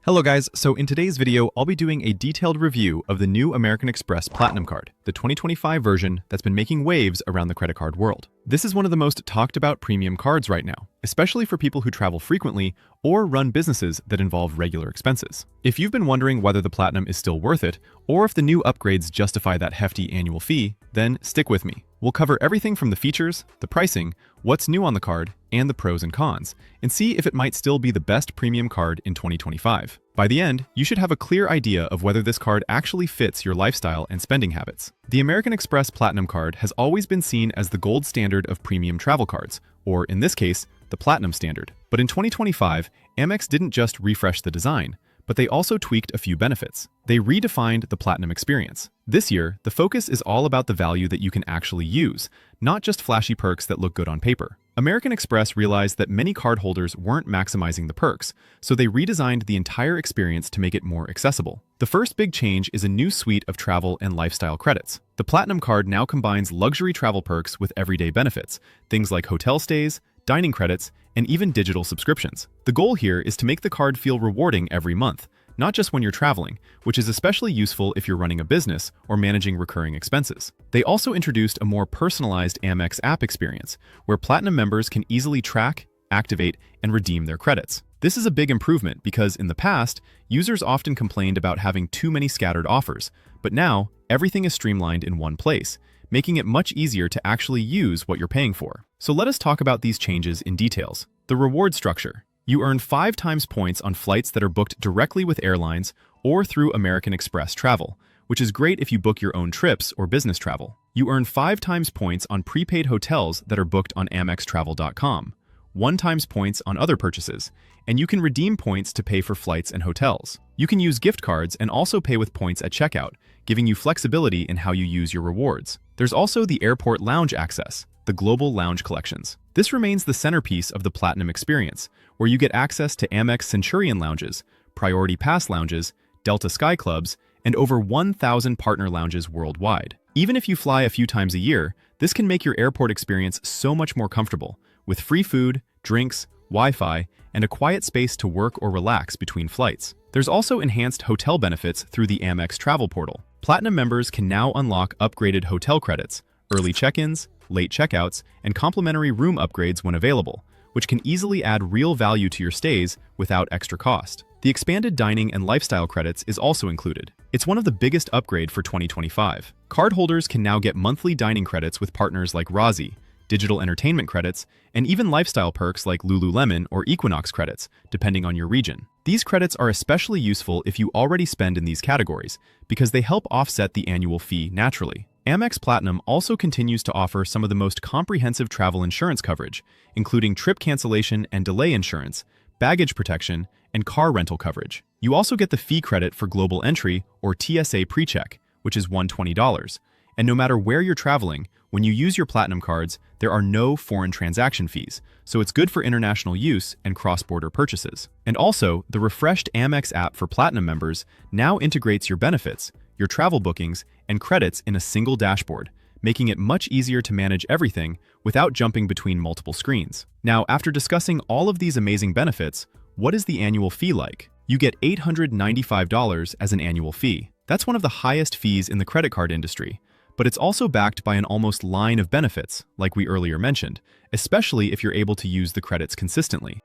Hello guys, so in today's video, I'll be doing a detailed review of the new American Express Platinum Card, the 2025 version that's been making waves around the credit card world. This is one of the most talked about premium cards right now, especially for people who travel frequently or run businesses that involve regular expenses. If you've been wondering whether the Platinum is still worth it, or if the new upgrades justify that hefty annual fee, then stick with me. We'll cover everything from the features, the pricing, what's new on the card, and the pros and cons, and see if it might still be the best premium card in 2025. By the end, you should have a clear idea of whether this card actually fits your lifestyle and spending habits. The American Express Platinum Card has always been seen as the gold standard of premium travel cards, or in this case, the Platinum standard. But in 2025, Amex didn't just refresh the design, but they also tweaked a few benefits. They redefined the Platinum experience. This year, the focus is all about the value that you can actually use, not just flashy perks that look good on paper. American Express realized that many cardholders weren't maximizing the perks, so they redesigned the entire experience to make it more accessible. The first big change is a new suite of travel and lifestyle credits. The Platinum Card now combines luxury travel perks with everyday benefits, things like hotel stays, dining credits, and even digital subscriptions. The goal here is to make the card feel rewarding every month, not just when you're traveling, which is especially useful if you're running a business or managing recurring expenses. They also introduced a more personalized Amex app experience, where Platinum members can easily track, activate, and redeem their credits. This is a big improvement because in the past, users often complained about having too many scattered offers, but now everything is streamlined in one place, making it much easier to actually use what you're paying for. So let us talk about these changes in details. The reward structure. You earn 5 times points on flights that are booked directly with airlines or through American Express Travel, which is great if you book your own trips or business travel. You earn 5 times points on prepaid hotels that are booked on amextravel.com, 1 times points on other purchases, and you can redeem points to pay for flights and hotels. You can use gift cards and also pay with points at checkout, giving you flexibility in how you use your rewards. There's also the airport lounge access, the global lounge collections. This remains the centerpiece of the Platinum experience, where you get access to Amex Centurion lounges, Priority Pass lounges, Delta Sky Clubs, and over 1,000 partner lounges worldwide. Even if you fly a few times a year, this can make your airport experience so much more comfortable, with free food, drinks, Wi-Fi, and a quiet space to work or relax between flights. There's also enhanced hotel benefits through the Amex Travel Portal. Platinum members can now unlock upgraded hotel credits, early check-ins, late checkouts, and complimentary room upgrades when available, which can easily add real value to your stays without extra cost. The expanded dining and lifestyle credits is also included. It's one of the biggest upgrades for 2025. Cardholders can now get monthly dining credits with partners like Razi, digital entertainment credits, and even lifestyle perks like Lululemon or Equinox credits, depending on your region. These credits are especially useful if you already spend in these categories, because they help offset the annual fee naturally. Amex Platinum also continues to offer some of the most comprehensive travel insurance coverage, including trip cancellation and delay insurance, baggage protection, and car rental coverage. You also get the fee credit for global entry or TSA PreCheck, which is $120. And no matter where you're traveling, when you use your Platinum cards, there are no foreign transaction fees, so it's good for international use and cross-border purchases. And also, the refreshed Amex app for Platinum members now integrates your benefits, your travel bookings, and credits in a single dashboard, making it much easier to manage everything without jumping between multiple screens. Now, after discussing all of these amazing benefits, what is the annual fee like? You get $895 as an annual fee. That's one of the highest fees in the credit card industry, but it's also backed by an almost line of benefits, like we earlier mentioned, especially if you're able to use the credits consistently.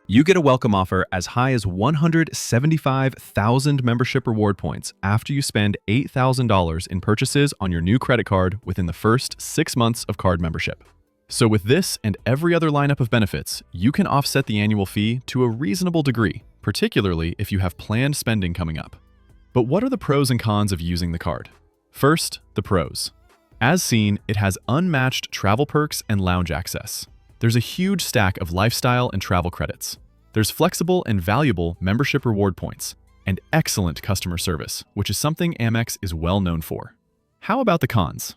You get a welcome offer as high as 175,000 membership reward points after you spend $8,000 in purchases on your new credit card within the first 6 months of card membership. So with this and every other lineup of benefits, you can offset the annual fee to a reasonable degree, particularly if you have planned spending coming up. But what are the pros and cons of using the card? First, the pros. As seen, it has unmatched travel perks and lounge access. There's a huge stack of lifestyle and travel credits. There's flexible and valuable membership reward points, and excellent customer service, which is something Amex is well known for. How about the cons?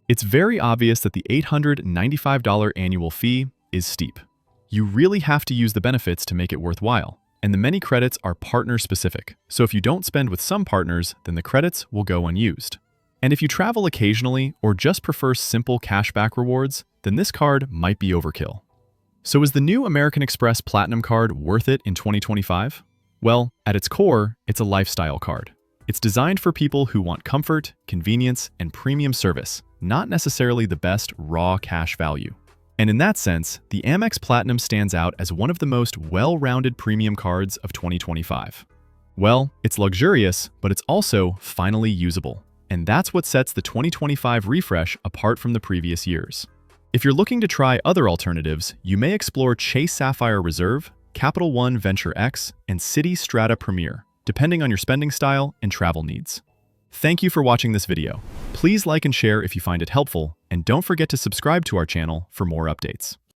It's very obvious that the $895 annual fee is steep. You really have to use the benefits to make it worthwhile, and the many credits are partner-specific. So if you don't spend with some partners, then the credits will go unused. And if you travel occasionally or just prefer simple cashback rewards, then this card might be overkill. So is the new American Express Platinum Card worth it in 2025? Well, at its core, it's a lifestyle card. It's designed for people who want comfort, convenience, and premium service, not necessarily the best raw cash value. And in that sense, the Amex Platinum stands out as one of the most well-rounded premium cards of 2025. Well, it's luxurious, but it's also finally usable. And that's what sets the 2025 refresh apart from the previous years. If you're looking to try other alternatives, you may explore Chase Sapphire Reserve, Capital One Venture X, and Citi Strata Premier, depending on your spending style and travel needs. Thank you for watching this video. Please like and share if you find it helpful, and don't forget to subscribe to our channel for more updates.